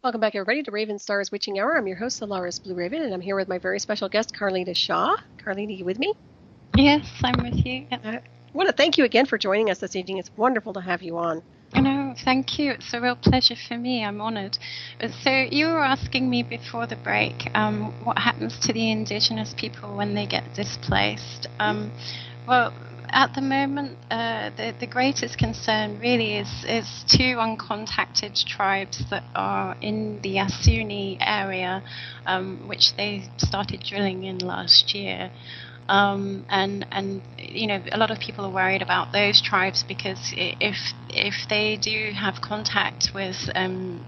Welcome back, everybody, to Ravenstar's Witching Hour. I'm your host, Solaris Blue Raven, and I'm here with my very special guest, Carlita Shaw. Carlita, you with me? Yes, I'm with you. Yep. I want to thank you again for joining us this evening. It's wonderful to have you on. No, thank you. It's a real pleasure for me. I'm honored. So you were asking me before the break what happens to the indigenous people when they get displaced. Well, at the moment, the greatest concern really is two uncontacted tribes that are in the Yasuni area, which they started drilling in last year. And you know, a lot of people are worried about those tribes because if they do have contact with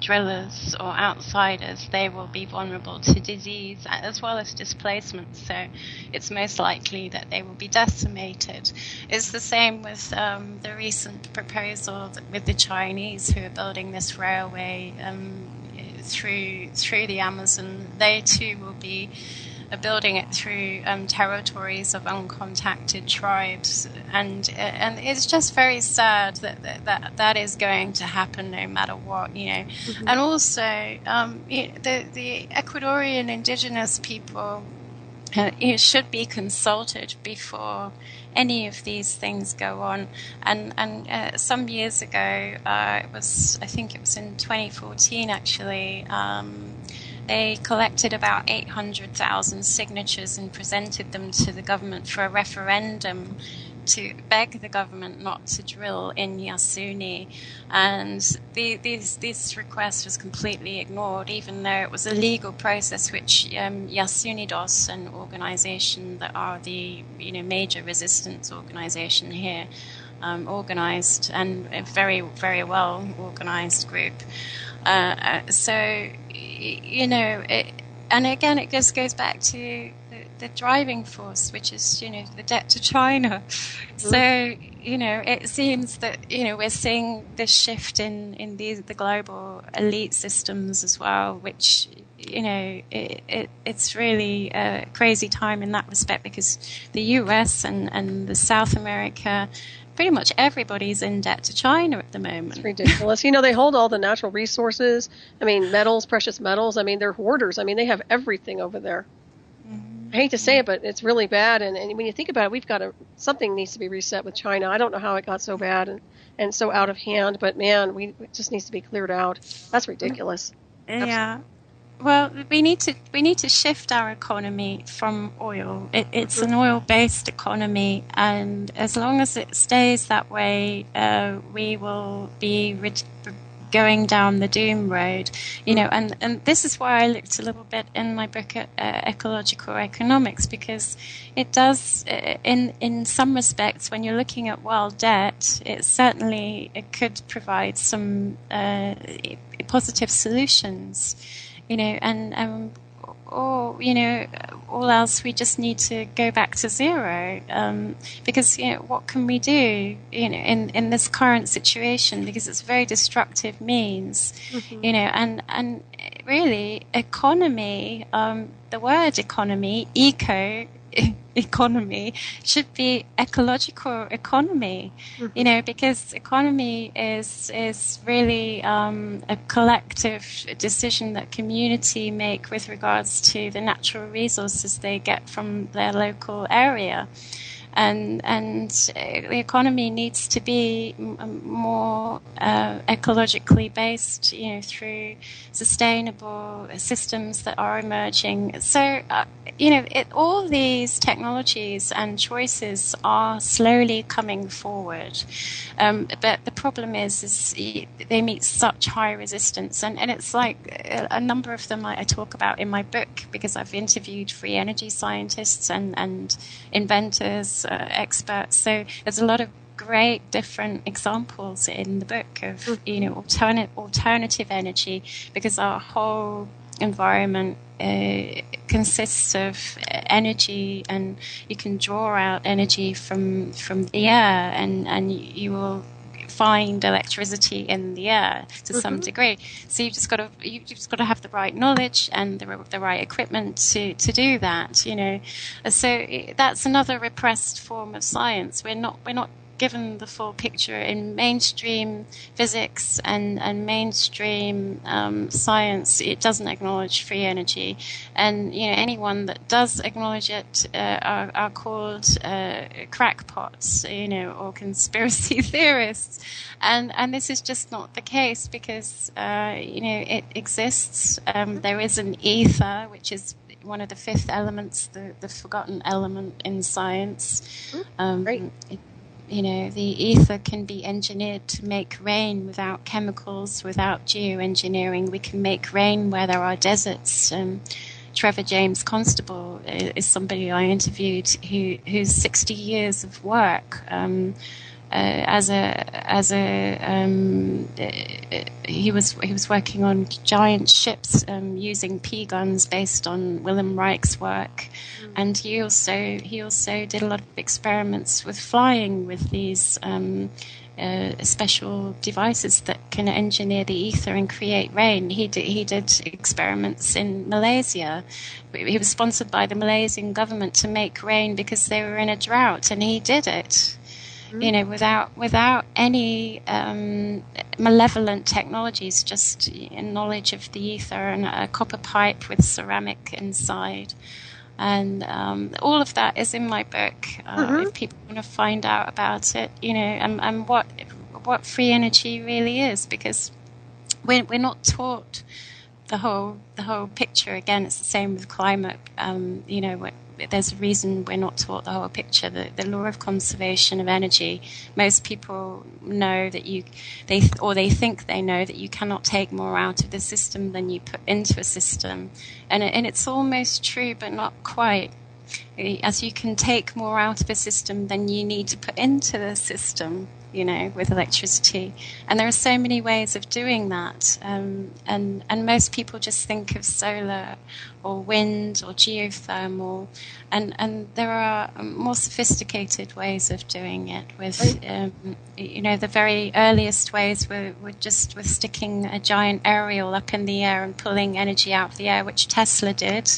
drillers or outsiders, they will be vulnerable to disease as well as displacement. So it's most likely that they will be decimated. It's the same with the recent proposal with the Chinese, who are building this railway through the Amazon. They too will be building it through territories of uncontacted tribes, and it's just very sad that is going to happen no matter what, you know. Mm-hmm. And also, the Ecuadorian indigenous people should be consulted before any of these things go on. And some years ago, I think it was in 2014 actually. They collected about 800,000 signatures and presented them to the government for a referendum to beg the government not to drill in Yasuni. And this request was completely ignored, even though it was a legal process which Yasunidos, an organization that are the major resistance organization here, organized, and a very, very well organized group. So, and again, it just goes back to the driving force, which is, the debt to China. Mm-hmm. So, it seems that, we're seeing this shift in the global elite systems as well, which, it's really a crazy time in that respect, because the US and the South America, pretty much everybody's in debt to China at the moment. It's ridiculous. They hold all the natural resources. Metals, precious metals. They're hoarders. They have everything over there. Mm-hmm. I hate to say it, but it's really bad. And when you think about it, something needs to be reset with China. I don't know how it got so bad and so out of hand, but man, it just needs to be cleared out. That's ridiculous. Yeah. Absolutely. Well, we need to shift our economy from oil. It's an oil-based economy, and as long as it stays that way, we will be going down the doom road. And this is why I looked a little bit in my book at Ecological Economics, because it does, in some respects, when you're looking at world debt, it could provide some positive solutions. All else we just need to go back to zero, because what can we do in this current situation, because it's a very destructive means. Mm-hmm. And really economy, the word economy, economy, should be ecological economy. Mm-hmm. Because economy is really a collective decision that community make with regards to the natural resources they get from their local area. And the economy needs to be more ecologically based, through sustainable systems that are emerging. So, all these technologies and choices are slowly coming forward. But the problem is they meet such high resistance. And it's like a number of them I talk about in my book, because I've interviewed free energy scientists and inventors, experts. So there's a lot of great different examples in the book of alternative energy, because our whole environment consists of energy, and you can draw out energy from the air, and you will find electricity in the air to some degree. So you've just got to have the right knowledge and the right equipment to do that. So that's another repressed form of science. We're not given the full picture in mainstream physics and mainstream science. It doesn't acknowledge free energy, and anyone that does acknowledge it are called crackpots, or conspiracy theorists, and this is just not the case, because it exists. There is an ether, which is one of the fifth elements, the forgotten element in science. Great. The ether can be engineered to make rain without chemicals, without geoengineering. We can make rain where there are deserts. Trevor James Constable is somebody I interviewed whose 60 years of work he was working on giant ships using pea guns based on Wilhelm Reich's work, and he also did a lot of experiments with flying with these special devices that can engineer the ether and create rain. He did experiments in Malaysia. He was sponsored by the Malaysian government to make rain because they were in a drought, and he did it. Without any malevolent technologies, just knowledge of the ether and a copper pipe with ceramic inside. And all of that is in my book. If people want to find out about it, and what free energy really is, because we're not taught the whole picture. Again, it's the same with climate. There's a reason we're not taught the whole picture. The law of conservation of energy. Most people know that they think they know that you cannot take more out of the system than you put into a system, and it's almost true, but not quite. As you can take more out of a system than you need to put into the system, with electricity. And there are so many ways of doing that. And most people just think of solar or wind or geothermal. And there are more sophisticated ways of doing it with, the very earliest ways were just with sticking a giant aerial up in the air and pulling energy out of the air, which Tesla did,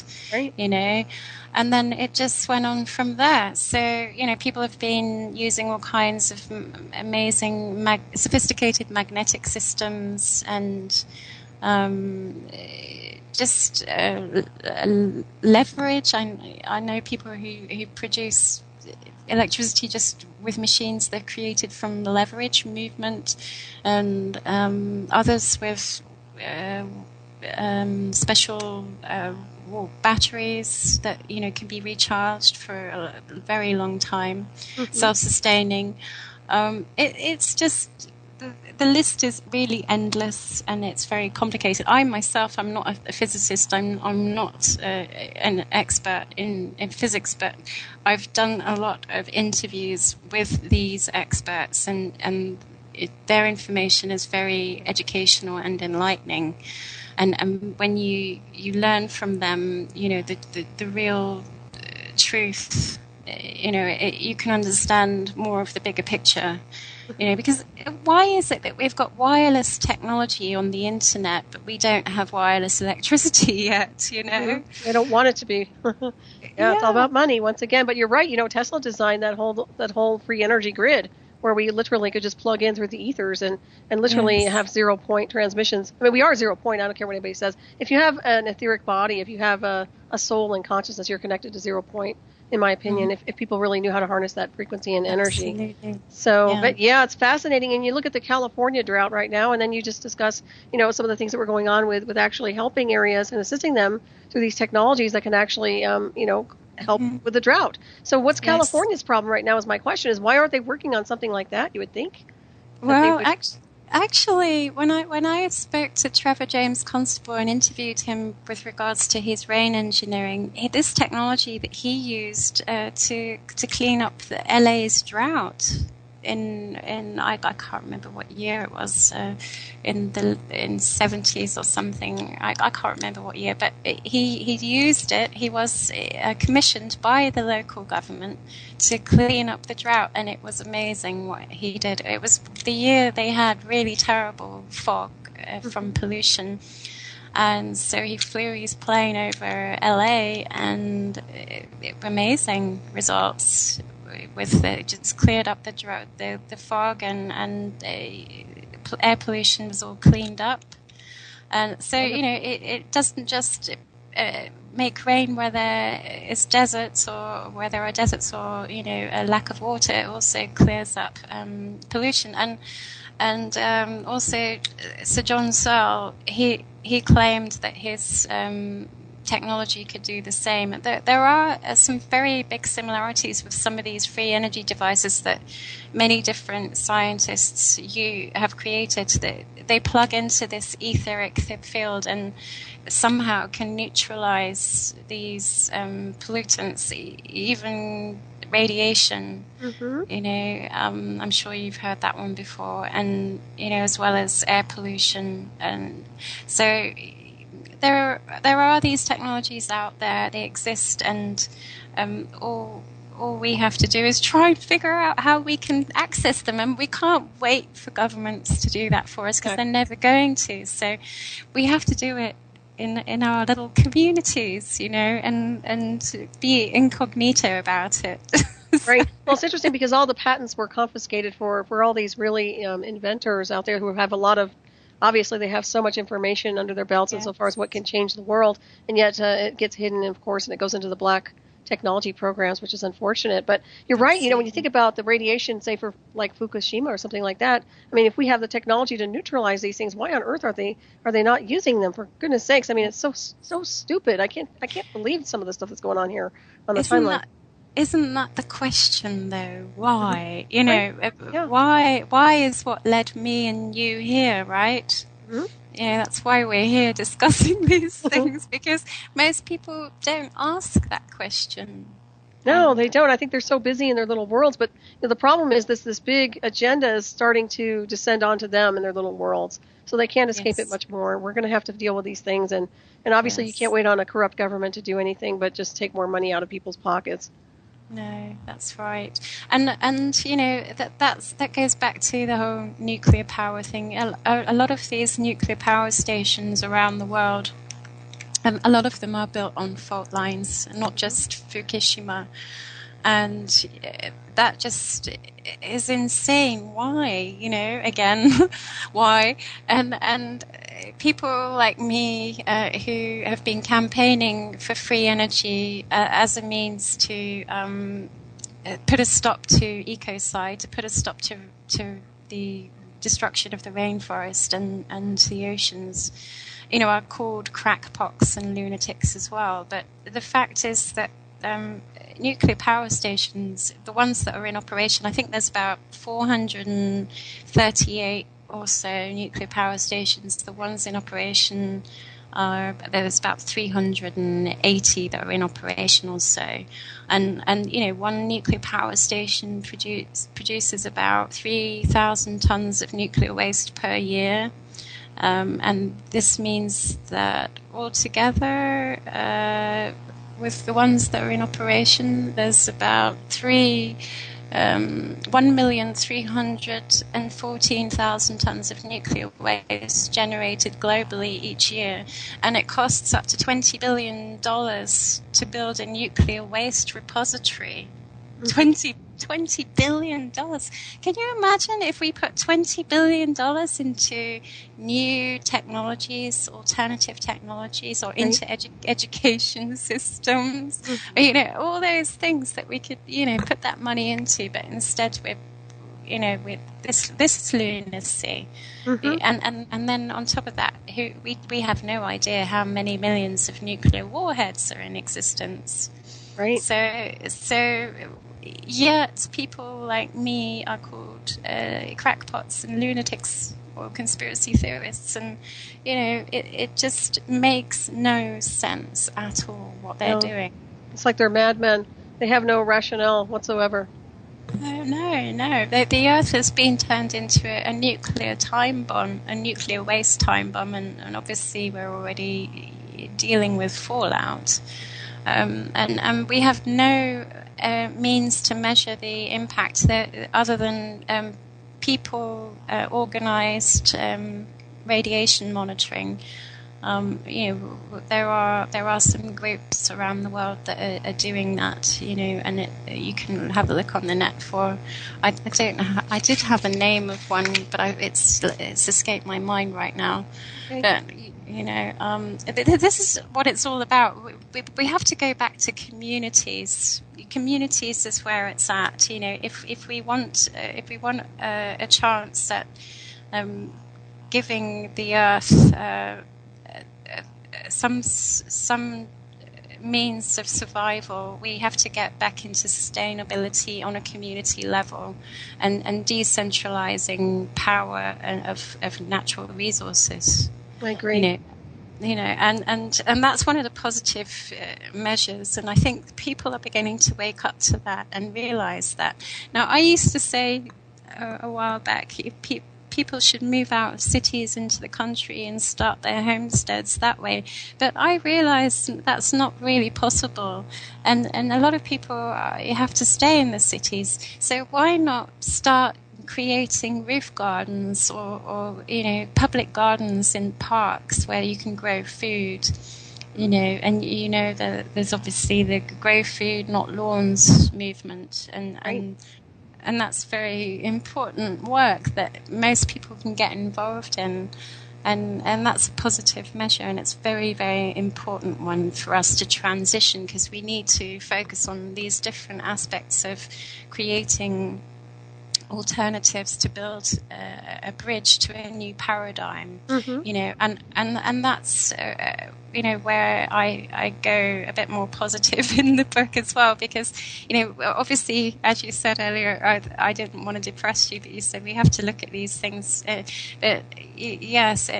And then it just went on from there. So, people have been using all kinds of amazing, sophisticated magnetic systems and just leverage. I know people who produce electricity just with machines they've created from the leverage movement, and others with special batteries that can be recharged for a very long time, self-sustaining. It's just the list is really endless, and it's very complicated. I myself, I'm not a physicist. I'm not an expert in physics, but I've done a lot of interviews with these experts, and their information is very educational and enlightening. And when you learn from them, the real truth, you can understand more of the bigger picture. Because why is it that we've got wireless technology on the internet, but we don't have wireless electricity yet? They don't want it to be. It's all about money once again. But you're right. Tesla designed that whole free energy grid, where we literally could just plug in through the ethers and literally have 0 point transmissions. I mean, we are 0 point. I don't care what anybody says. If you have an etheric body, if you have a soul and consciousness, you're connected to 0 point, in my opinion, if people really knew how to harness that frequency and energy. Absolutely. So, but it's fascinating. And you look at the California drought right now, and then you just discuss, some of the things that were going on with actually helping areas and assisting them through these technologies that can actually, help with the drought. So what's California's problem right now is my question, is why aren't they working on something like that, you would think? Well, actually, when I spoke to Trevor James Constable and interviewed him with regards to his rain engineering, this technology that he used to clean up the LA's drought in I can't remember what year it was, in 70s or something. I can't remember what year, but he used it. He was commissioned by the local government to clean up the drought, and it was amazing what he did. It was the year they had really terrible fog from pollution. And so he flew his plane over LA, and amazing results just cleared up the drought, the fog and air pollution was all cleaned up. And so, it doesn't just make rain where there is deserts or where there are deserts or, a lack of water. It also clears up pollution. And also Sir John Searle, he claimed that his technology could do the same. There are some very big similarities with some of these free energy devices that many different scientists have created. They plug into this etheric field and somehow can neutralize these pollutants, even radiation. I'm sure you've heard that one before, and as well as air pollution. And so there are these technologies out there. They exist, and all we have to do is try and figure out how we can access them, and we can't wait for governments to do that for us because they're never going to. So we have to do it in our little communities, and be incognito about it. Right. Well, it's interesting because all the patents were confiscated for all these really inventors out there who have a lot of, obviously they have so much information under their belts and so far as what can change the world, and yet it gets hidden, of course, and it goes into the black technology programs, which is unfortunate. But you're right, when you think about the radiation, say for like Fukushima or something like that, I mean, if we have the technology to neutralize these things, why on earth are they not using them? For goodness sakes, I mean, it's so stupid. I can't believe some of the stuff that's going on here on the timeline. Isn't that the question, though? Why? Why is what led me and you here, right? Mm-hmm. That's why we're here discussing these things, because most people don't ask that question. No, they don't. I think they're so busy in their little worlds. But the problem is this big agenda is starting to descend onto them in their little worlds. So they can't escape it much more. We're going to have to deal with these things. And obviously you can't wait on a corrupt government to do anything but just take more money out of people's pockets. No, that's right. And that goes back to the whole nuclear power thing. A lot of these nuclear power stations around the world, a lot of them are built on fault lines, not just Fukushima. And that just is insane. Why? Again, why? And people like me who have been campaigning for free energy as a means to put a stop to ecocide, to put a stop to the destruction of the rainforest and the oceans, are called crackpots and lunatics as well. But the fact is that nuclear power stations, the ones that are in operation, I think there's about 438 or so nuclear power stations. The ones in operation there's about 380 that are in operation or so. And one nuclear power station produces about 3,000 tons of nuclear waste per year. And this means that altogether, with the ones that are in operation, there's about 1,314,000 tons of nuclear waste generated globally each year, and it costs up to $20 billion to build a nuclear waste repository. $20 billion. Can you imagine if we put $20 billion into new technologies, alternative technologies, or into education systems? Mm-hmm. All those things that we could, put that money into, but instead with this lunacy. Mm-hmm. And then on top of that, we have no idea how many millions of nuclear warheads are in existence. Right. So yet people like me are called crackpots and lunatics or conspiracy theorists, and it just makes no sense at all what they're doing. It's like they're madmen. They have no rationale whatsoever. No. The Earth has been turned into a nuclear time bomb, a nuclear waste time bomb, and obviously we're already dealing with fallout. And we have no means to measure the impact other than people organized radiation monitoring. There are some groups around the world that are doing that, and you can have a look on the net for. I don't know. I did have a name of one, but it's escaped my mind right now. Okay. But this is what it's all about. We have to go back to communities. Communities is where it's at. If we want a chance at giving the earth some means of survival, we have to get back into sustainability on a community level, and decentralizing power of natural resources. I agree. And that's one of the positive measures, and I think people are beginning to wake up to that and realize that. Now, I used to say a while back, people should move out of cities into the country and start their homesteads that way. But I realize that's not really possible. And a lot of people have to stay in the cities. So why not start creating roof gardens or public gardens in parks where you can grow food, and that there's obviously the grow food, not lawns movement, and that's very important work that most people can get involved in. And that's a positive measure, and it's a very, very important one for us to transition, because we need to focus on these different aspects of creating alternatives to build a bridge to a new paradigm, and that's where I go a bit more positive in the book as well, because obviously, as you said earlier, I didn't want to depress you, but you said we have to look at these things. But yes,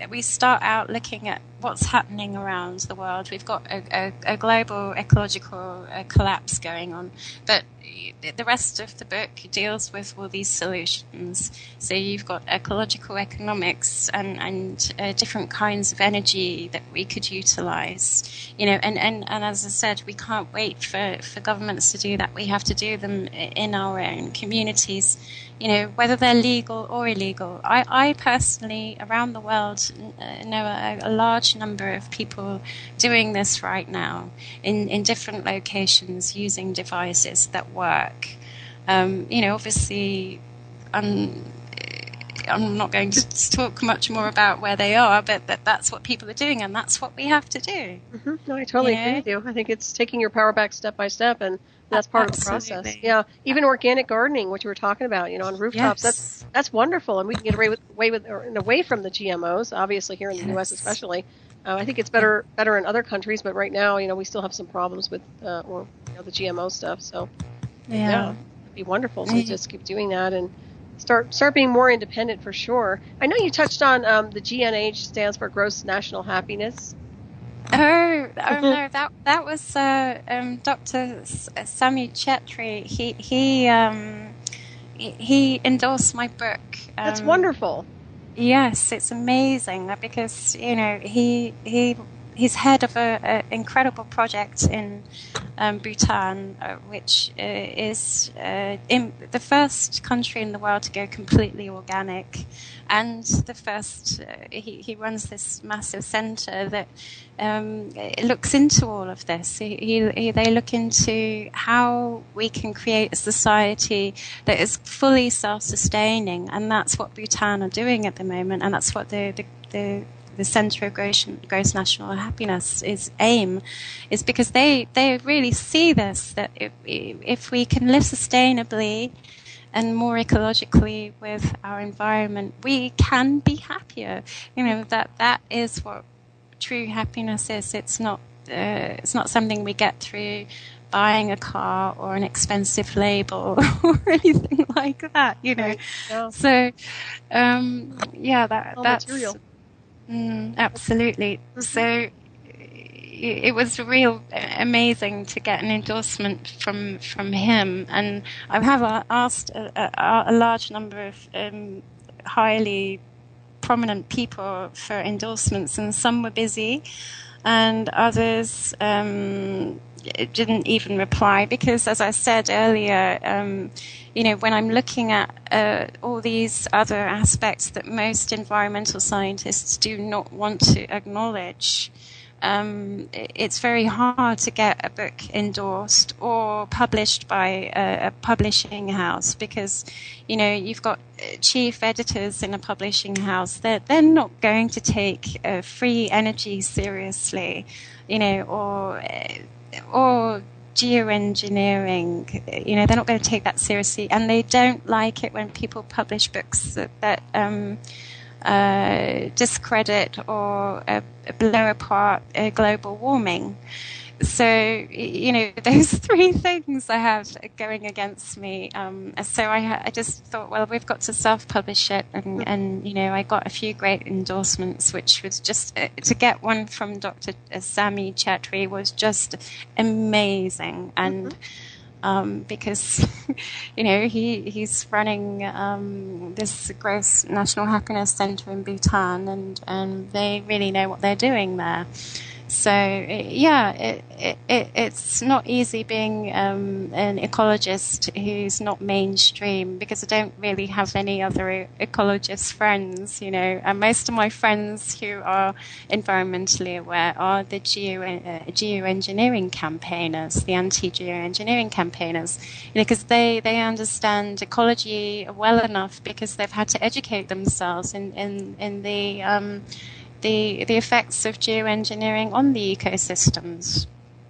we start out looking at what's happening around the world. We've got a global ecological collapse going on, but the rest of the book deals with all these solutions. So you've got ecological economics and different kinds of energy that we could utilize, and as I said, we can't wait for governments to do that. We have to do them in our own communities, whether they're legal or illegal. I personally, around the world, know a large number of people doing this right now in different locations using devices that work. Obviously, I'm not going to talk much more about where they are, but that's what people are doing, and that's what we have to do. Mm-hmm. No, I totally agree with you. I think it's taking your power back step by step, and that's part of the process. Yeah, even organic gardening, which we were talking about, on rooftops. Yes. That's wonderful, and we can get away from the GMOs. Obviously, here in the U.S. especially. I think it's better in other countries, but right now, we still have some problems with the GMO stuff. So, it'd be wonderful to just keep doing that and start being more independent for sure. I know you touched on the GNH stands for gross national happiness. Oh no, that was Dr. Sami Chetri. He endorsed my book. That's wonderful. Yes, it's amazing because he's head of an incredible project in Bhutan, which is in the first country in the world to go completely organic, and the first. He runs this massive centre that looks into all of this. They look into how we can create a society that is fully self-sustaining, and that's what Bhutan are doing at the moment, and that's what the Centre of Gross National Happiness is because they really see this, that if we can live sustainably and more ecologically with our environment, we can be happier. That is what true happiness is. It's not something we get through buying a car or an expensive label or anything like that. Right. Yeah. So that's material. Absolutely. Mm-hmm. So it was real amazing to get an endorsement from him, and I have asked a large number of highly prominent people for endorsements, and some were busy, and others didn't even reply because, as I said earlier, when I'm looking at all these other aspects that most environmental scientists do not want to acknowledge, it's very hard to get a book endorsed or published by a publishing house because, you've got chief editors in a publishing house. They're not going to take free energy seriously, or geoengineering. They're not going to take that seriously, and they don't like it when people publish books that discredit or blow apart global warming. So, those three things I have going against me. So I just thought, well, we've got to self-publish it. And I got a few great endorsements, which was just, to get one from Dr. Sami Chetri was just amazing. And because, he's running this Gross National Happiness Center in Bhutan, and they really know what they're doing there. So, it's not easy being an ecologist who's not mainstream, because I don't really have any other ecologist friends, and most of my friends who are environmentally aware are the geoengineering campaigners, the anti-geoengineering campaigners, because they understand ecology well enough because they've had to educate themselves in the effects of geoengineering on the ecosystems.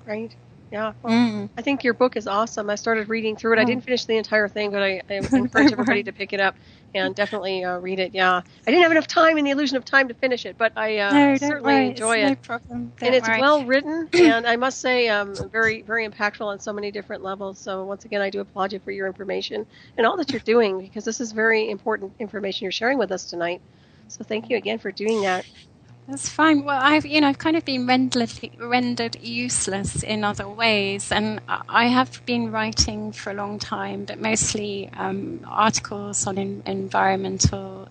Right. Yeah. Well, I think your book is awesome. I started reading through it. I didn't finish the entire thing, but I encourage everybody to pick it up and definitely read it. Yeah. I didn't have enough time in the illusion of time to finish it, but I certainly enjoy it. No problem. And it's well written, and I must say very, very impactful on so many different levels. So once again, I do applaud you for your information and all that you're doing, because this is very important information you're sharing with us tonight. So thank you again for doing that. That's fine. Well, I've kind of been rendered useless in other ways, and I have been writing for a long time, but mostly articles on environmental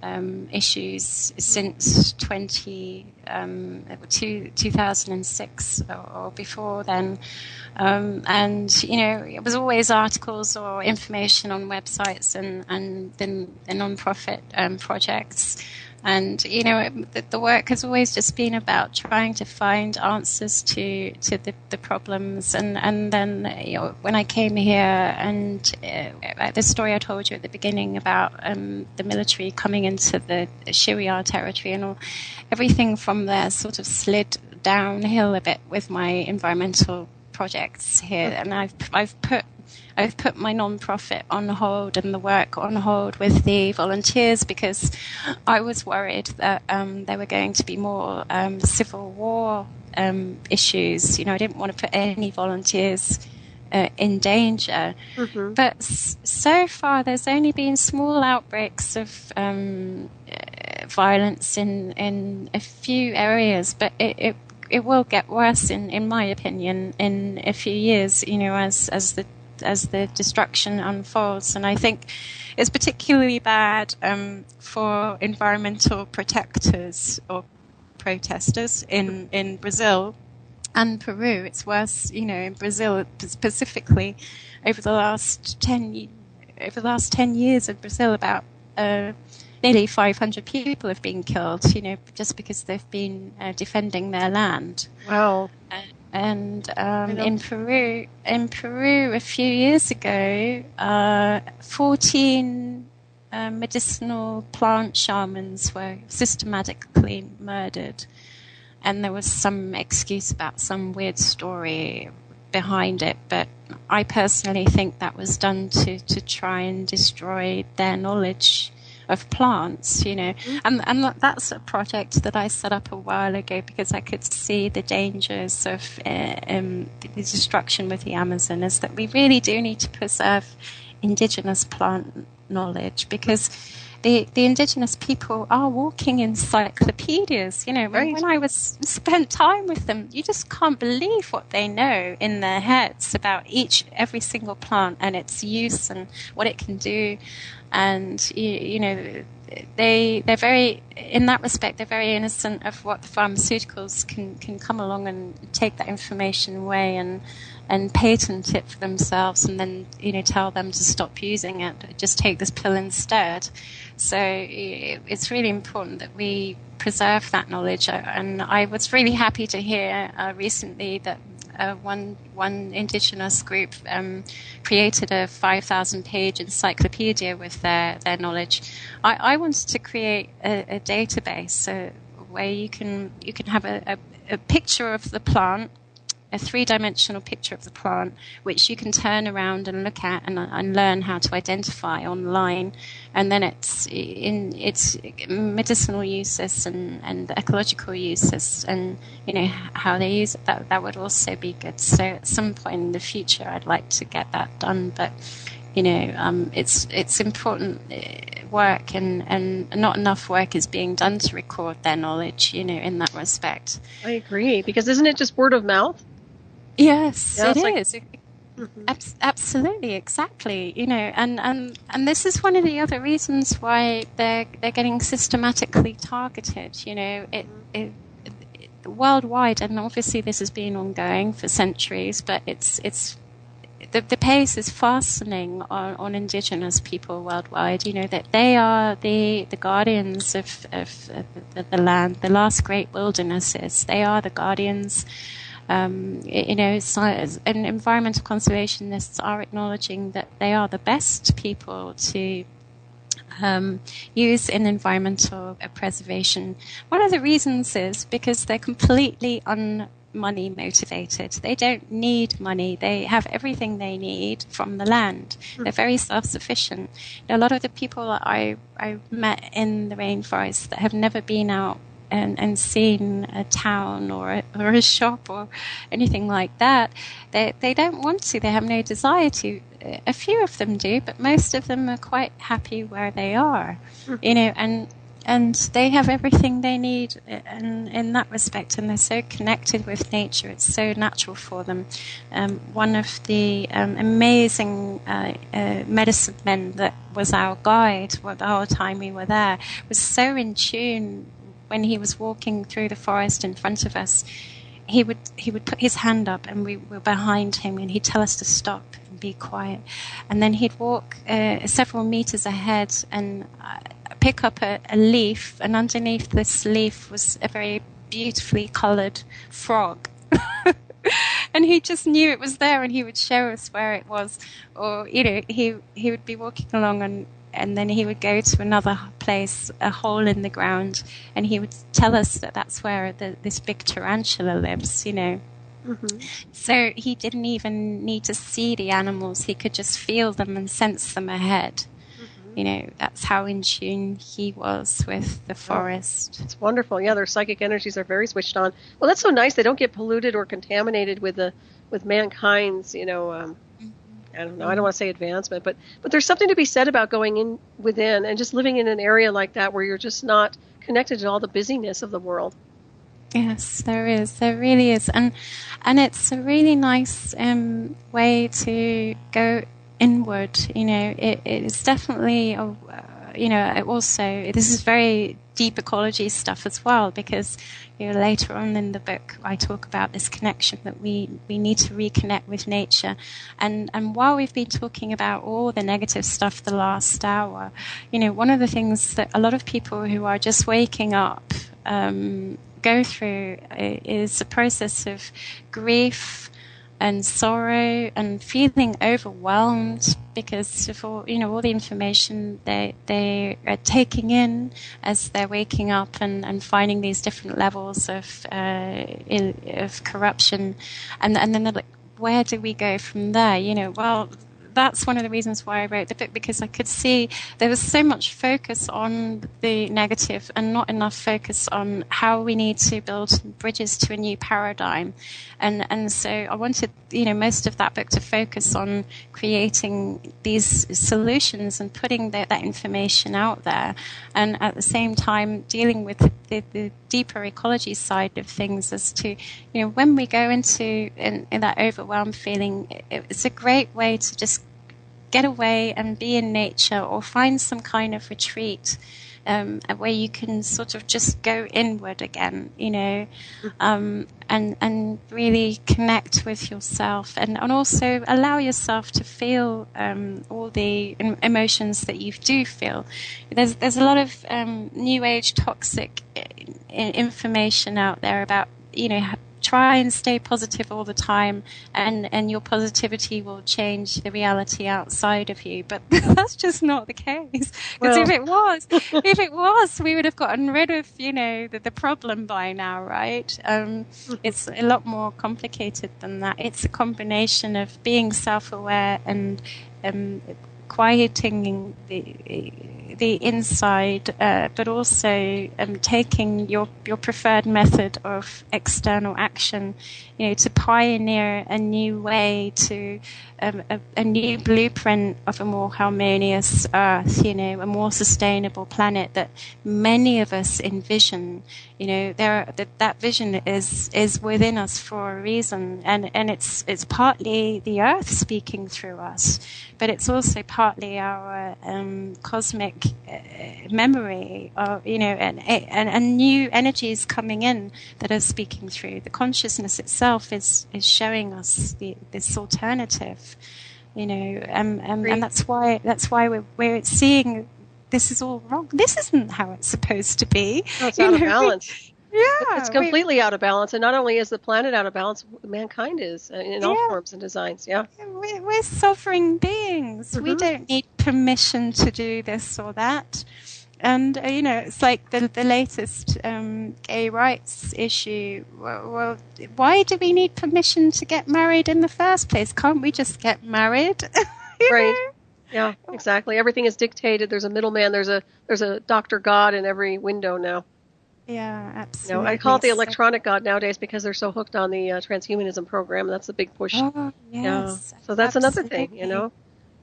issues since 2006 or before then, and it was always articles or information on websites and the non-profit projects. And, the work has always just been about trying to find answers to the problems. And then, when I came here, and the story I told you at the beginning about the military coming into the Shiria territory and all, everything from there sort of slid downhill a bit with my environmental projects here. And I've put my non-profit on hold and the work on hold with the volunteers, because I was worried that there were going to be more civil war issues. I didn't want to put any volunteers in danger. Mm-hmm. But so far, there's only been small outbreaks of violence in a few areas, but it will get worse, in my opinion, in a few years, as the destruction unfolds. And I think it's particularly bad for environmental protectors or protesters in Brazil and Peru. It's worse, in Brazil specifically. Over the last 10 years in Brazil, about nearly 500 people have been killed, just because they've been defending their land. Wow. And in Peru, a few years ago, 14 medicinal plant shamans were systematically murdered, and there was some excuse about some weird story behind it. But I personally think that was done to try and destroy their knowledge of plants, and that's a project that I set up a while ago because I could see the dangers of the destruction with the Amazon, is that we really do need to preserve indigenous plant knowledge, because the indigenous people are walking encyclopedias. Right. When I spent time with them, you just can't believe what they know in their heads about every single plant and its use and what it can do. and they're very, in that respect, they're very innocent of what the pharmaceuticals can come along and take that information away and patent it for themselves, and then tell them to stop using it, just take this pill instead. So it's really important that we preserve that knowledge. And I was really happy to hear recently that one indigenous group created a 5,000-page encyclopedia with their knowledge. I wanted to create a database where you can have a picture of the plant, a three-dimensional picture of the plant, which you can turn around and look at and learn how to identify online. And then its medicinal uses and ecological uses, and how they use it. That would also be good. So at some point in the future, I'd like to get that done. But it's important work, and not enough work is being done to record their knowledge. In that respect, I agree, because isn't it just word of mouth? Yes, yeah, it is. Mm-hmm. Absolutely, exactly. And this is one of the other reasons why they're getting systematically targeted. It worldwide, and obviously this has been ongoing for centuries. But it's the pace is fastening on indigenous people worldwide. That they are the guardians of the land, the last great wildernesses. They are the guardians. Science and environmental conservationists are acknowledging that they are the best people to use in environmental preservation. One of the reasons is because they're completely money motivated. They don't need money. They have everything they need from the land. They're very self-sufficient. A lot of the people that I met in the rainforest that have never been out and seen a town or a shop or anything like that, they don't want to. They have no desire to. A few of them do, but most of them are quite happy where they are, and they have everything they need in that respect, and they're so connected with nature. It's so natural for them. One of the amazing medicine men that was our guide the whole time we were there was so in tune. When he was walking through the forest in front of us, he would put his hand up, and we were behind him, and he'd tell us to stop and be quiet. And then he'd walk several meters ahead and pick up a leaf, and underneath this leaf was a very beautifully colored frog. And he just knew it was there, and he would show us where it was. Or, he would be walking along, and then he would go to another place, a hole in the ground, and he would tell us that that's where this big tarantula lives, Mm-hmm. So he didn't even need to see the animals. He could just feel them and sense them ahead. Mm-hmm. That's how in tune he was with the forest. It's wonderful. Yeah, their psychic energies are very switched on. Well, that's so nice. They don't get polluted or contaminated with mankind's, I don't know. I don't want to say advancement, but there's something to be said about going in within and just living in an area like that where you're just not connected to all the busyness of the world. Yes, there is. There really is, and it's a really nice way to go inward. It is definitely also this is very deep ecology stuff as well, because later on in the book I talk about this connection that we need to reconnect with nature, and while we've been talking about all the negative stuff the last hour, one of the things that a lot of people who are just waking up go through is a process of grief and sorrow and feeling overwhelmed because of all the information they are taking in as they're waking up and finding these different levels of corruption, and then they're like, where do we go from there? Well, that's one of the reasons why I wrote the book, because I could see there was so much focus on the negative and not enough focus on how we need to build bridges to a new paradigm. And so I wanted, most of that book to focus on creating these solutions and putting that information out there. And at the same time, dealing with the deeper ecology side of things as to, when we go into in that overwhelmed feeling, it's a great way to just get away and be in nature, or find some kind of retreat where you can sort of just go inward again, and really connect with yourself, and also allow yourself to feel all the emotions that you do feel. There's a lot of new age toxic information out there about, try and stay positive all the time, and your positivity will change the reality outside of you. But that's just not the case. Because if it was, we would have gotten rid of, the problem by now, right? It's a lot more complicated than that. It's a combination of being self-aware and quieting the inside, but also taking your preferred method of external action, to pioneer a new way, to a new blueprint of a more harmonious earth, a more sustainable planet that many of us envision. That vision is within us for a reason, and it's partly the earth speaking through us, but it's also partly our cosmic memory, and new energies coming in that are speaking through. The consciousness itself is showing us this alternative, and that's why we're seeing this is all wrong. This isn't how it's supposed to be. No, it's out of balance. Yeah, it's completely out of balance, and not only is the planet out of balance, mankind is in all forms and designs. Yeah, we're sovereign beings. Mm-hmm. We don't need permission to do this or that. And it's like the latest gay rights issue. Well, why do we need permission to get married in the first place? Can't we just get married? Right. Yeah, exactly. Everything is dictated. There's a middleman. There's a Dr. God in every window now. Yeah, absolutely. I call it the electronic God nowadays because they're so hooked on the transhumanism program. That's a big push. Oh, yes. So that's another thing, You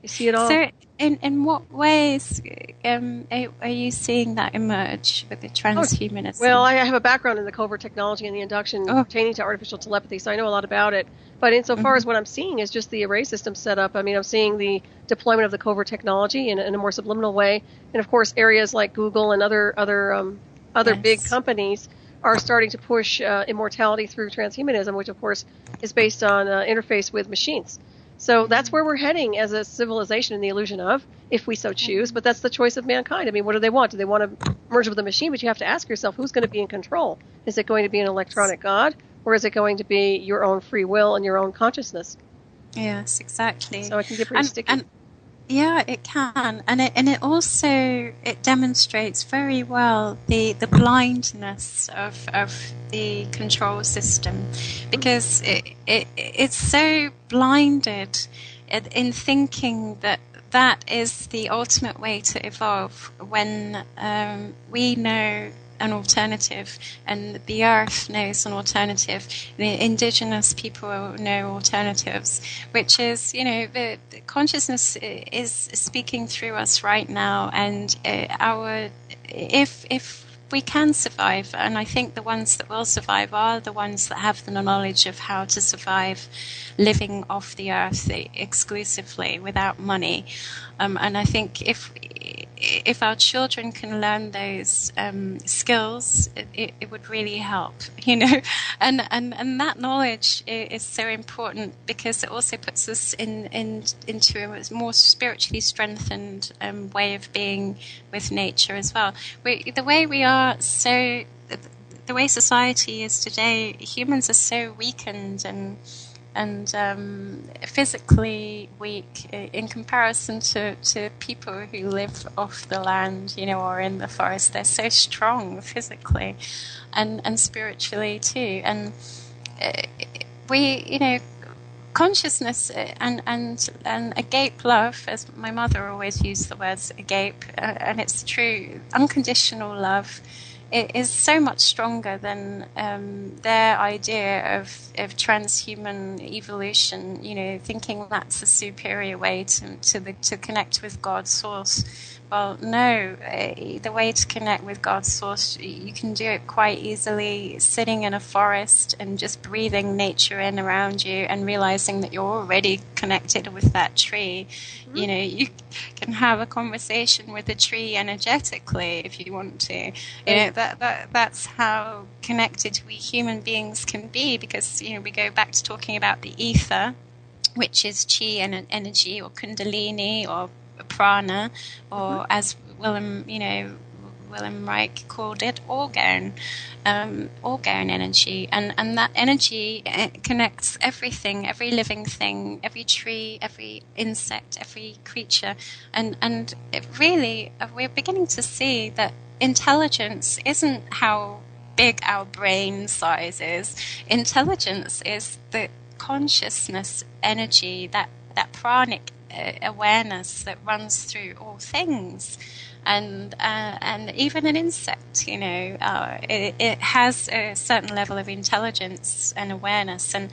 see it all. So in what ways are you seeing that emerge with the transhumanism? Well, I have a background in the covert technology and the induction pertaining to artificial telepathy, so I know a lot about it. But insofar as what I'm seeing is just the array system set up. I mean, I'm seeing the deployment of the covert technology in a more subliminal way. And, of course, areas like Google and other big companies are starting to push immortality through transhumanism, which, of course, is based on interface with machines. So that's where we're heading as a civilization, in the illusion of, if we so choose. But that's the choice of mankind. I mean, what do they want? Do they want to merge with a machine? But you have to ask yourself, who's going to be in control? Is it going to be an electronic God, or is it going to be your own free will and your own consciousness? Yes, exactly. So it can get pretty sticky. Yeah, it can, and it also demonstrates very well the blindness of the control system, because it's so blinded in thinking that is the ultimate way to evolve, when we know an alternative, and the earth knows an alternative. The indigenous people know alternatives, which is, the consciousness is speaking through us right now, and if we can survive, and I think the ones that will survive are the ones that have the knowledge of how to survive living off the earth exclusively without money. And I think if our children can learn those skills, it would really help, and that knowledge is so important, because it also puts us into a more spiritually strengthened way of being with nature as well. The way society is today, humans are so weakened and physically weak in comparison to people who live off the land, or in the forest. They're so strong physically and spiritually too. And consciousness and agape love, as my mother always used the words agape, and it's true, unconditional love, it is so much stronger than their idea of transhuman evolution, thinking that's a superior way to connect with God's source. well, no, the way to connect with God's source, you can do it quite easily sitting in a forest and just breathing nature in around you and realizing that you're already connected with that tree. Mm-hmm. You know, you can have a conversation with the tree energetically if you want to. You know, that's how connected we human beings can be, because, you know, we go back to talking about the ether, which is chi and energy, or kundalini, or prana, or as Willem Reich called it, orgone energy, and that energy connects everything, every living thing, every tree, every insect, every creature, and it really, we're beginning to see that intelligence isn't how big our brain size is. Intelligence is the consciousness energy, that pranic awareness that runs through all things, and even an insect, you know, it has a certain level of intelligence and awareness, and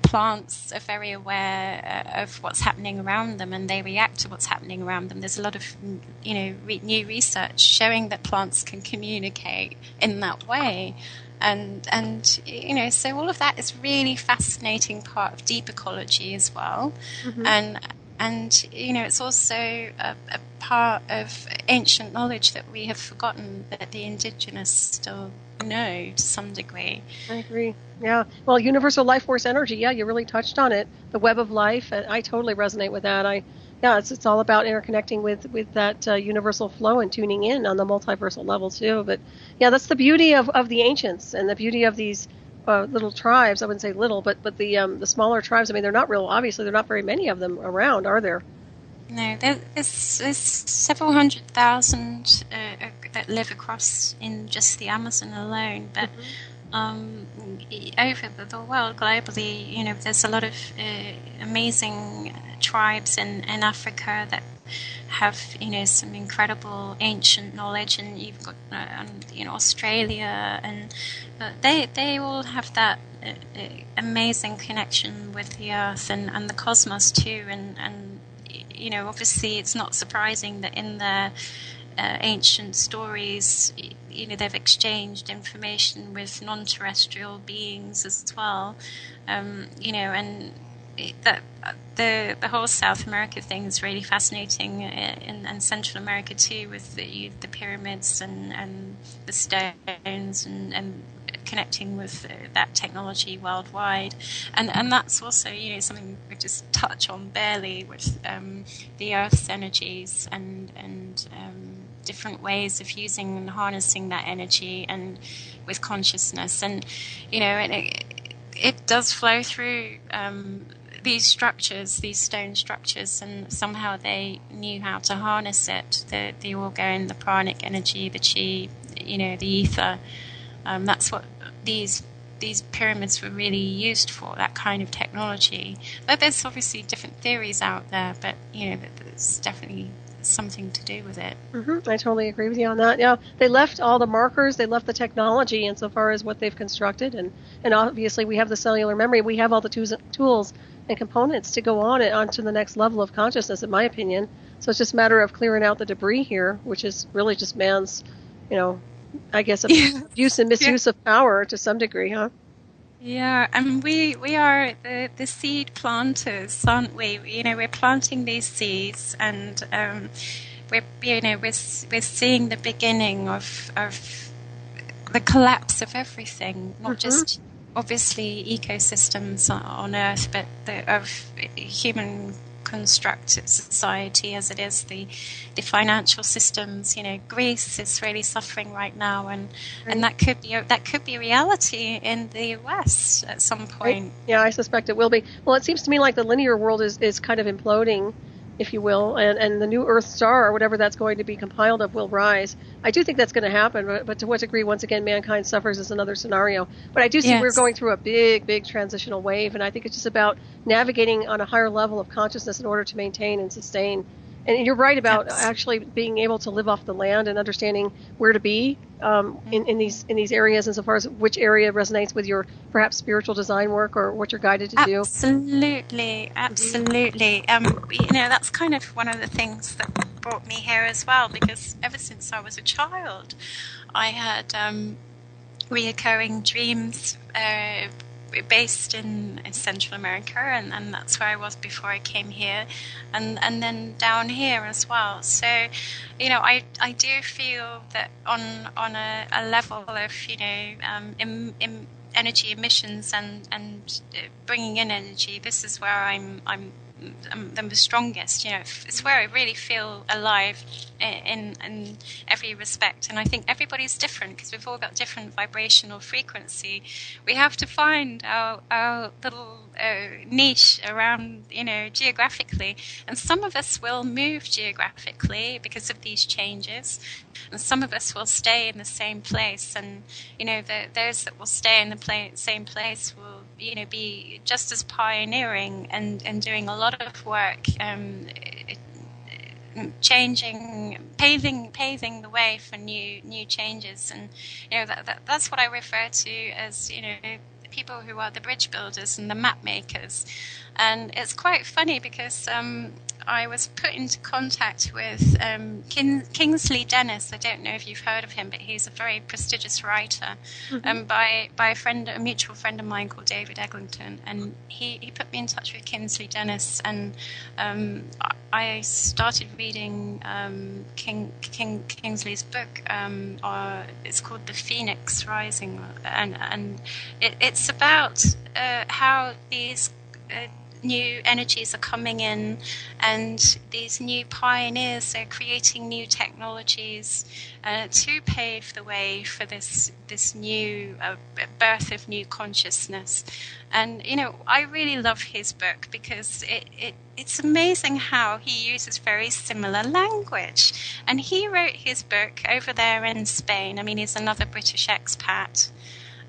plants are very aware of what's happening around them, and they react to what's happening around them. There's a lot of, you know, new research showing that plants can communicate in that way. And you know, so all of that is really fascinating part of deep ecology as well. Mm-hmm. And you know, it's also a part of ancient knowledge that we have forgotten, that the indigenous still know to some degree. I agree. Yeah. Well, universal life force energy. Yeah, you really touched on it. The web of life. I totally resonate with that. It's all about interconnecting with that universal flow and tuning in on the multiversal level too. But yeah, that's the beauty of the ancients, and the beauty of these little tribes. I wouldn't say little, but the smaller tribes. I mean, they're not real. Obviously, there are not very many of them around, are there? No, there's several 100,000 that live across in just the Amazon alone, but. Over the world globally, you know, there's a lot of amazing tribes in Africa that have, you know, some incredible ancient knowledge, and you've got you know, Australia, and they all have that amazing connection with the earth and the cosmos too, and you know, obviously it's not surprising that in their ancient stories, you know, they've exchanged information with non-terrestrial beings as well, you know, and that the whole South America thing is really fascinating, and Central America too, with the pyramids and the stones and connecting with that technology worldwide, and that's also, you know, something we just touch on barely with the Earth's energies and different ways of using and harnessing that energy, and with consciousness, and you know, and it does flow through these structures, these stone structures, and somehow they knew how to harness it, the orgone, the pranic energy, the chi, you know, the ether. That's what these pyramids were really used for, that kind of technology. But there's obviously different theories out there, but you know, there's definitely something to do with it. Mm-hmm. I totally agree with you on that. Yeah, they left all the markers, they left the technology insofar as what they've constructed, and obviously we have the cellular memory, we have all the tools and components to go on to the next level of consciousness, in my opinion. So it's just a matter of clearing out the debris here, which is really just man's, you know, I guess, abuse and misuse of power to some degree, huh? Yeah, and we are the seed planters, aren't we? You know, we're planting these seeds, and we're seeing the beginning of the collapse of everything, not just obviously ecosystems on Earth, but of human construct society as it is, the financial systems. You know, Greece is really suffering right now, and that could be a reality in the US at some point. Yeah, I suspect it will be. Well, it seems to me like the linear world is kind of imploding, if you will, and the new Earth star, or whatever that's going to be compiled of, will rise. I do think that's going to happen, but to what degree, once again, mankind suffers is another scenario. But I do see we're going through a big transitional wave, and I think it's just about navigating on a higher level of consciousness in order to maintain and sustain. And you're right about actually being able to live off the land and understanding where to be in these areas, insofar as which area resonates with your perhaps spiritual design work or what you're guided to do. Absolutely. You know, that's kind of one of the things that brought me here as well, because ever since I was a child, I had reoccurring dreams based in Central America, and that's where I was before I came here, and then down here as well. So, you know, I do feel that on a level of, you know, energy emissions and bringing in energy, this is where I'm the strongest. You know, it's where I really feel alive in every respect. And I think everybody's different, because we've all got different vibrational frequency. We have to find our little niche around, you know, geographically. And some of us will move geographically because of these changes, and some of us will stay in the same place. And, you know, those that will stay in the same place will, you know, be just as pioneering and doing a lot of work, paving the way for new changes. And, you know, that's what I refer to as, you know, people who are the bridge builders and the map makers. And it's quite funny because I was put into contact with Kingsley Dennis. I don't know if you've heard of him, but he's a very prestigious writer, by a mutual friend of mine called David Eglinton. And he put me in touch with Kingsley Dennis, and I started reading Kingsley's book. It's called The Phoenix Rising, and it's about how these new energies are coming in, and these new pioneers are creating new technologies to pave the way for this new birth of new consciousness. And, you know, I really love his book because it's amazing how he uses very similar language. And he wrote his book over there in Spain. I mean, he's another British expat.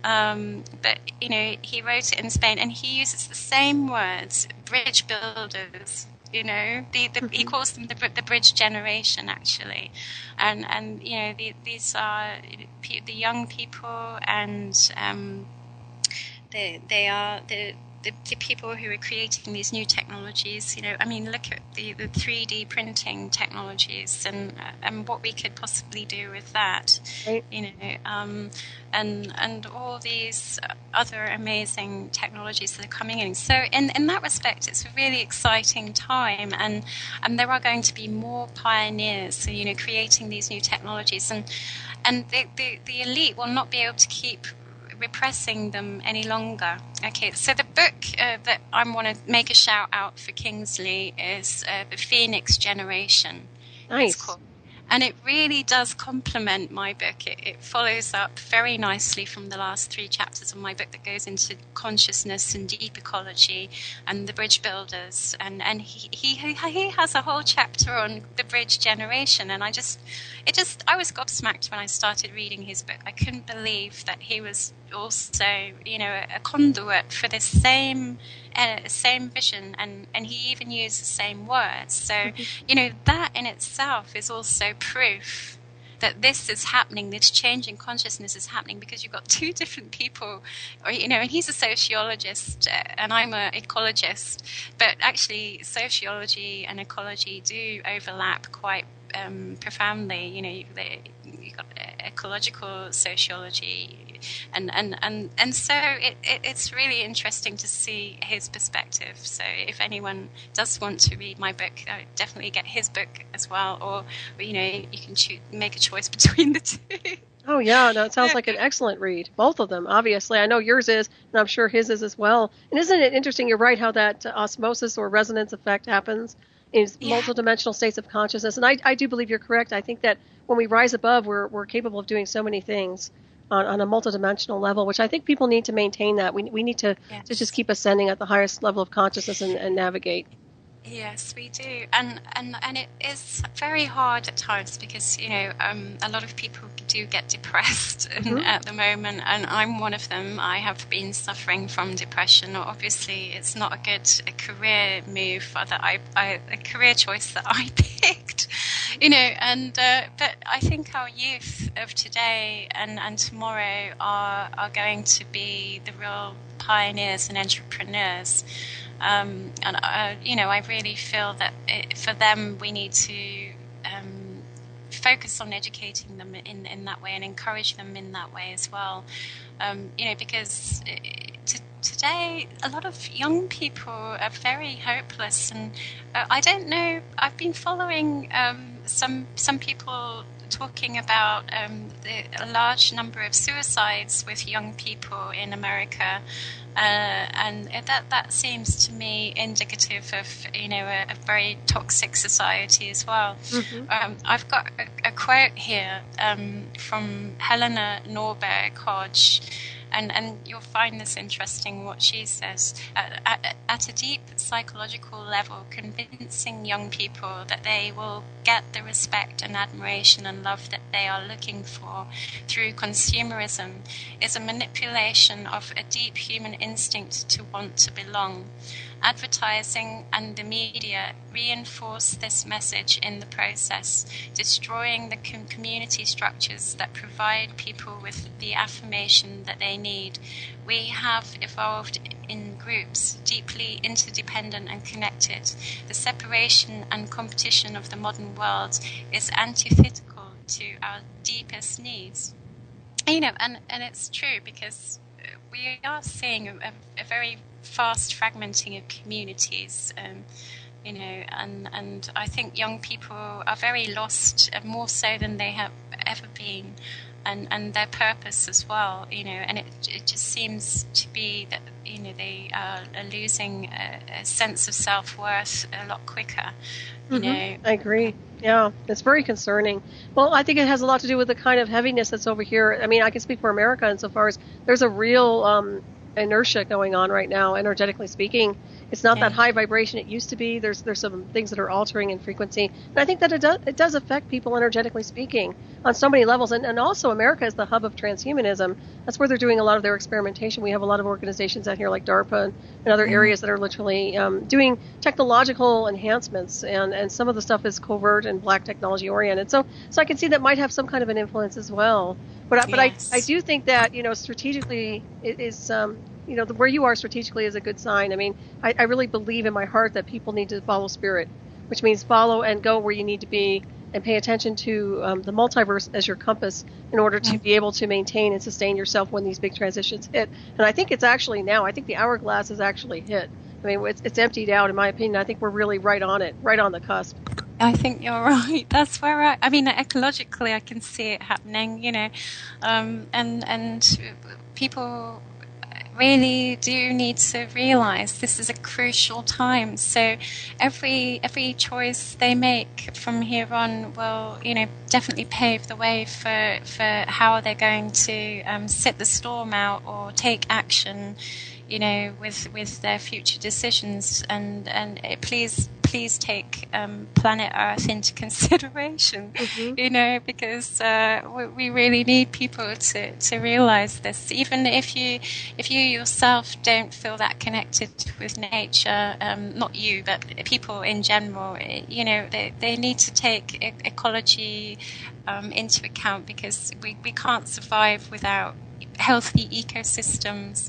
But, you know, he wrote it in Spain, and he uses the same words, bridge builders, you know, he calls them the bridge generation, actually. And you know, these are the young people, and they are the people who are creating these new technologies. You know, I mean, look at the 3D printing technologies and what we could possibly do with that. Right. You know, and all these other amazing technologies that are coming in. So in that respect, it's a really exciting time, and there are going to be more pioneers, so, you know, creating these new technologies, and the elite will not be able to keep repressing them any longer. Okay, so the book that I want to make a shout out for Kingsley is The Phoenix Generation. Nice. It's called. And it really does complement my book. It follows up very nicely from the last 3 chapters of my book that goes into consciousness and deep ecology and the bridge builders. And he has a whole chapter on the bridge generation. And I was gobsmacked when I started reading his book. I couldn't believe that he was also, you know, a conduit for this same vision, and he even used the same words. So, you know, that in itself is also proof that this is happening, this change in consciousness is happening, because you've got 2 different people, or, you know, and he's a sociologist and I'm an ecologist, but actually sociology and ecology do overlap quite profoundly. You know, you've got ecological sociology, and so it's really interesting to see his perspective. So if anyone does want to read my book, definitely get his book as well, or, you know, you can make a choice between the 2. Oh yeah, no, it sounds like an excellent read. Both of them, obviously. I know yours is, and I'm sure his is as well. And isn't it interesting? You're right, how that osmosis or resonance effect happens in multidimensional states of consciousness. And I do believe you're correct. I think that when we rise above, we're capable of doing so many things on a multidimensional level, which I think people need to maintain that. We need to just keep ascending at the highest level of consciousness and navigate. Yes, we do, and it is very hard at times, because, you know, a lot of people do get depressed at the moment, and I'm one of them. I have been suffering from depression. Obviously, it's not a good career move a career choice that I picked, you know. And but I think our youth of today and tomorrow are going to be the real pioneers and entrepreneurs. And you know, I really feel that for them we need to focus on educating them in that way and encourage them in that way as well. Because today a lot of young people are very hopeless, and I don't know. I've been following some people talking about a large number of suicides with young people in America, and that seems to me indicative of a very toxic society as well. Mm-hmm. I've got a quote here from Helena Norberg Hodge. And you'll find this interesting, what she says. At a deep psychological level, convincing young people that they will get the respect and admiration and love that they are looking for through consumerism is a manipulation of a deep human instinct to want to belong. Advertising and the media reinforce this message in the process, destroying the community structures that provide people with the affirmation that they need. We have evolved in groups, deeply interdependent and connected. The separation and competition of the modern world is antithetical to our deepest needs. And it's true, because we are seeing a very fast fragmenting of communities, and I think young people are very lost, more so than they have ever been, and their purpose as well, and it just seems to be that, they are losing a sense of self-worth a lot quicker, I agree. Yeah, it's very concerning. Well, I think it has a lot to do with the kind of heaviness that's over here. I mean, I can speak for America insofar as there's a real inertia going on right now, energetically speaking. It's not that high vibration it used to be. There's some things that are altering in frequency, and I think that it does affect people energetically speaking on so many levels. And also, America is the hub of transhumanism. That's where they're doing a lot of their experimentation. We have a lot of organizations out here like DARPA and other areas that are literally doing technological enhancements, and some of the stuff is covert and black technology oriented. So I can see that might have some kind of an influence as well. But I do think that strategically it is. Where you are strategically is a good sign. I mean, I really believe in my heart that people need to follow spirit, which means follow and go where you need to be and pay attention to the multiverse as your compass in order to be able to maintain and sustain yourself when these big transitions hit. And I think it's actually now. I think the hourglass is actually hit. I mean, it's emptied out, in my opinion. I think we're really right on it, right on the cusp. I think you're right. That's where I mean, ecologically, I can see it happening, and people really do need to realize this is a crucial time. So every choice they make from here on will, definitely pave the way for how they're going to sit the storm out or take action, with their future decisions. And please take planet Earth into consideration, because we really need people to realize this. Even if you yourself don't feel that connected with nature, not you, but people in general, they need to take ecology into account, because we can't survive without healthy ecosystems.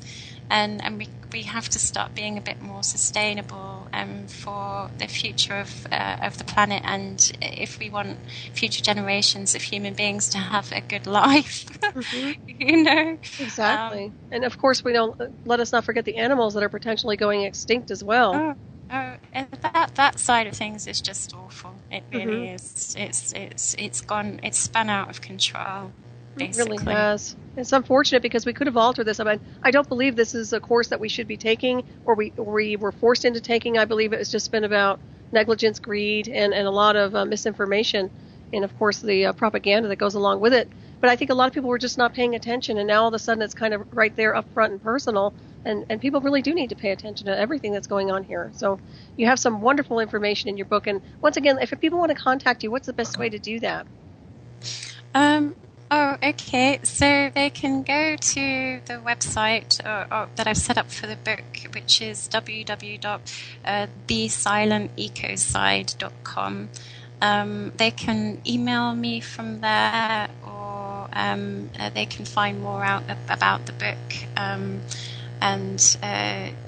And we have to start being a bit more sustainable for the future of the planet, and if we want future generations of human beings to have a good life, Exactly. And of course, let us not forget the animals that are potentially going extinct as well. And that side of things is just awful. It really is. It's spun out of control. Basically. It really has. It's unfortunate, because we could have altered this. I mean, I don't believe this is a course that we should be taking, or we were forced into taking. I believe it's just been about negligence, greed, and a lot of misinformation, and of course the propaganda that goes along with it. But I think a lot of people were just not paying attention, and now all of a sudden it's kind of right there up front and personal, and people really do need to pay attention to everything that's going on here. So you have some wonderful information in your book. And once again, if people want to contact you, what's the best way to do that? Oh, okay. So they can go to the website that I've set up for the book, which is www.thesilentecocide.com. They can email me from there, or they can find more out about the book. And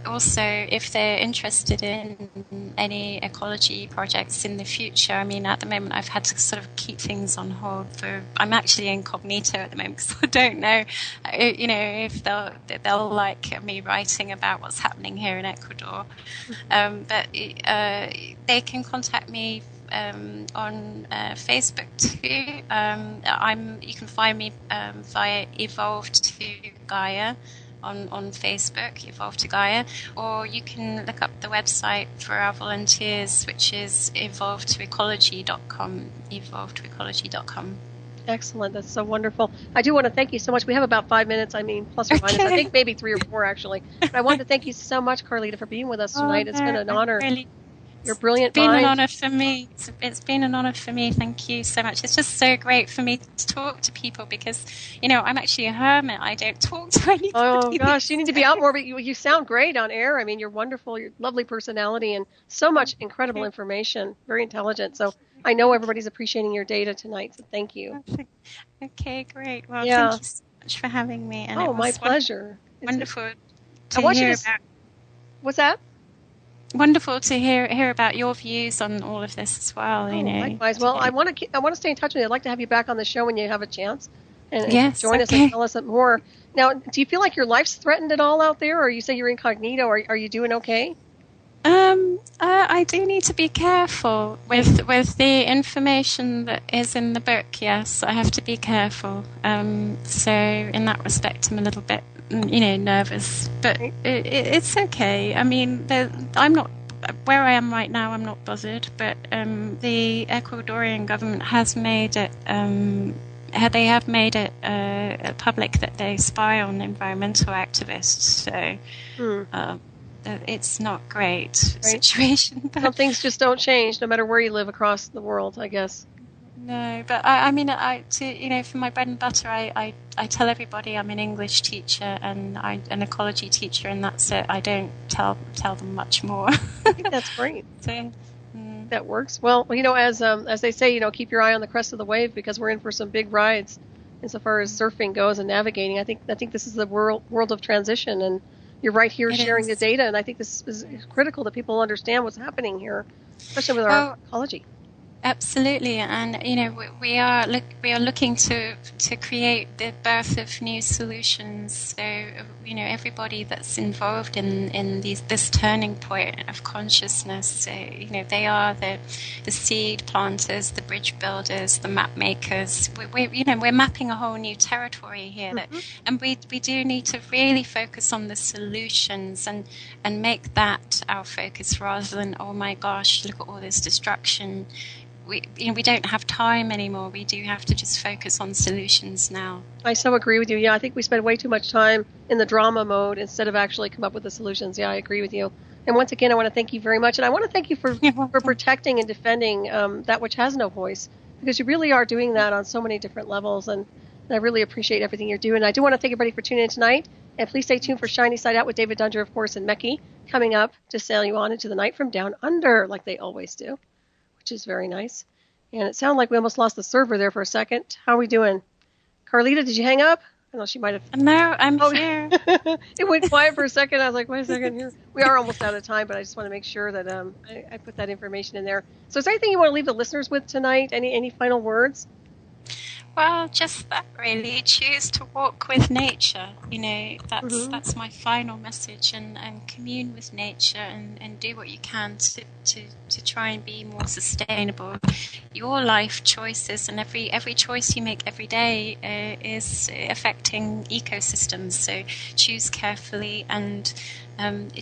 also, if they're interested in any ecology projects in the future, I mean, at the moment I've had to sort of keep things on hold I'm actually incognito at the moment because I don't know, if they'll like me writing about what's happening here in Ecuador. But they can contact me on Facebook too. You can find me via Evolve to Gaia on Facebook, Evolve to Gaia, or you can look up the website for our volunteers, which is evolvetoecology.com, evolvetoecology.com. Excellent. That's so wonderful. I do want to thank you so much. We have about 5 minutes, plus or minus. I think maybe 3 or 4, actually. But I wanted to thank you so much, Carlita, for being with us tonight. It's been an honor. You're brilliant. It's been an honor for me. It's been an honor for me. Thank you so much. It's just so great for me to talk to people because, I'm actually a hermit. I don't talk to anybody. Oh, gosh. You need to be out more, but you sound great on air. I mean, you're wonderful. You're lovely personality and so much incredible information. Very intelligent. So I know everybody's appreciating your data tonight. So thank you. Okay, great. Well, thank you so much for having me. And my pleasure. Wonderful to hear about. What's that? Wonderful to hear about your views on all of this as well. Likewise. Well, I want to stay in touch with you. I'd like to have you back on the show when you have a chance, and join us and tell us more. Now, do you feel like your life's threatened at all out there, or you say you're incognito? Are you doing okay? I do need to be careful with the information that is in the book. Yes, I have to be careful. So in that respect, I'm a little bit nervous, but it's okay. I mean, I'm not where I am right now. I'm not bothered, but the Ecuadorian government has made it. They have made it public that they spy on environmental activists. So it's not great situation. But some things just don't change, no matter where you live across the world, I guess. No, but I mean, for my bread and butter, I tell everybody I'm an English teacher and an ecology teacher, and that's it. I don't tell them much more. I think that's great. So, that works. Well, as they say, keep your eye on the crest of the wave because we're in for some big rides insofar as surfing goes and navigating. I think this is the world of transition, and you're right here sharing the data, and I think this is critical that people understand what's happening here, especially with our ecology. Absolutely, and we are looking to create the birth of new solutions. So everybody that's involved in this turning point of consciousness. So, they are the seed planters, the bridge builders, the map makers. We're mapping a whole new territory here, and we do need to really focus on the solutions and make that our focus rather than, oh my gosh, look at all this destruction. We don't have time anymore. We do have to just focus on solutions now. I so agree with you. Yeah, I think we spend way too much time in the drama mode instead of actually come up with the solutions. Yeah, I agree with you. And once again, I want to thank you very much. And I want to thank you for protecting and defending that which has no voice, because you really are doing that on so many different levels. And I really appreciate everything you're doing. I do want to thank everybody for tuning in tonight. And please stay tuned for Shiny Side Out with David Dunger, of course, and Meki coming up to sail you on into the night from down under, like they always do, which is very nice. And it sounded like we almost lost the server there for a second. How are we doing? Carlita, did you hang up? I know she might have. No, I'm here. It went quiet for a second. I was like, wait a second here. We are almost out of time, but I just want to make sure that I put that information in there. So is there anything you want to leave the listeners with tonight? Any final words? Well, just that really. Choose to walk with nature. That's my final message, and commune with nature and do what you can to try and be more sustainable. Your life choices and every choice you make every day is affecting ecosystems. So choose carefully and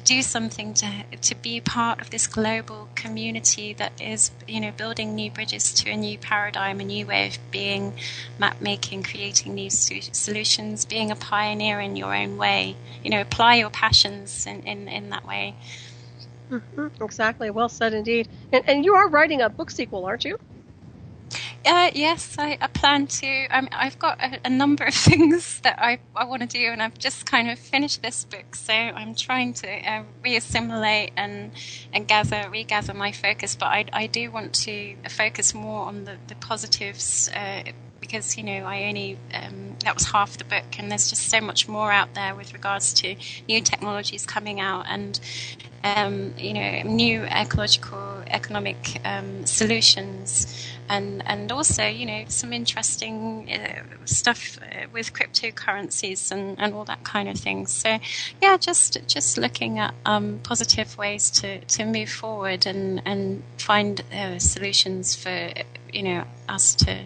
do something to be part of this global community that is, building new bridges to a new paradigm, a new way of being, map making, creating new solutions, being a pioneer in your own way. Apply your passions in that way. Mm-hmm. Exactly. Well said indeed. And you are writing a book sequel, aren't you? Yes, I plan to. I've got a number of things that I want to do, and I've just kind of finished this book, so I'm trying to reassimilate and regather my focus. But I do want to focus more on the positives, because I only that was half the book, and there's just so much more out there with regards to new technologies coming out and new ecological economic solutions, and also some interesting stuff with cryptocurrencies and all that kind of thing. So yeah, just looking at positive ways to move forward and find solutions for us to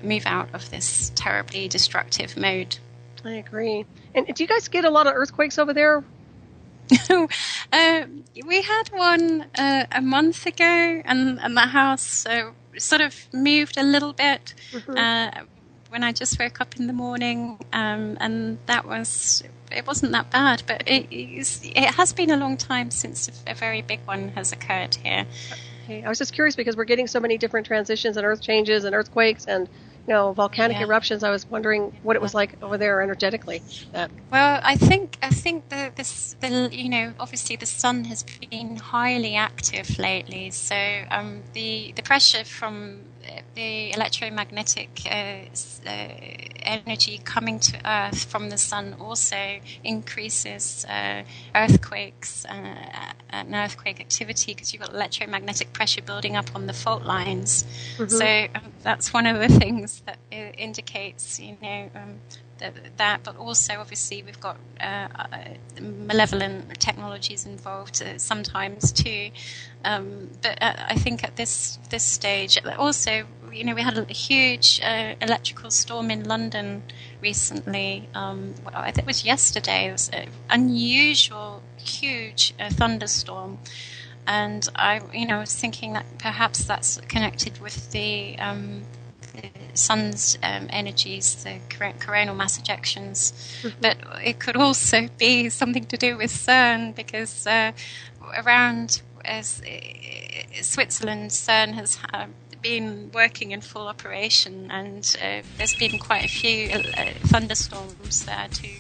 move out of this terribly destructive mode. I agree. And do you guys get a lot of earthquakes over there? We had one a month ago, and the house sort of moved a little bit when I just woke up in the morning, and it wasn't that bad, but it has been a long time since a very big one has occurred here. Okay. I was just curious because we're getting so many different transitions and earth changes and earthquakes and volcanic eruptions. I was wondering what it was like over there energetically. Well, I think obviously the sun has been highly active lately, so the pressure from the electromagnetic energy coming to Earth from the sun also increases earthquakes and earthquake activity, because you've got electromagnetic pressure building up on the fault lines. So that's one of the things that indicates, that, but also obviously we've got malevolent technologies involved sometimes too. But I think at this stage, also, we had a huge electrical storm in London recently. I think it was yesterday. It was an unusual, huge thunderstorm. And I was thinking that perhaps that's connected with the sun's energies, the coronal mass ejections. But it could also be something to do with CERN, because around Switzerland, CERN has been working in full operation, and there's been quite a few thunderstorms there too.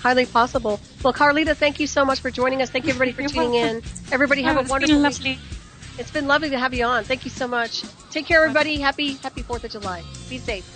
Highly possible. Well, Carlita, thank you so much for joining us. Thank you, everybody, for tuning in. Everybody have a wonderful week. It's been lovely to have you on. Thank you so much. Take care, everybody. Happy 4th of July. Be safe.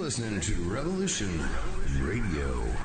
Listening to Revolution Radio.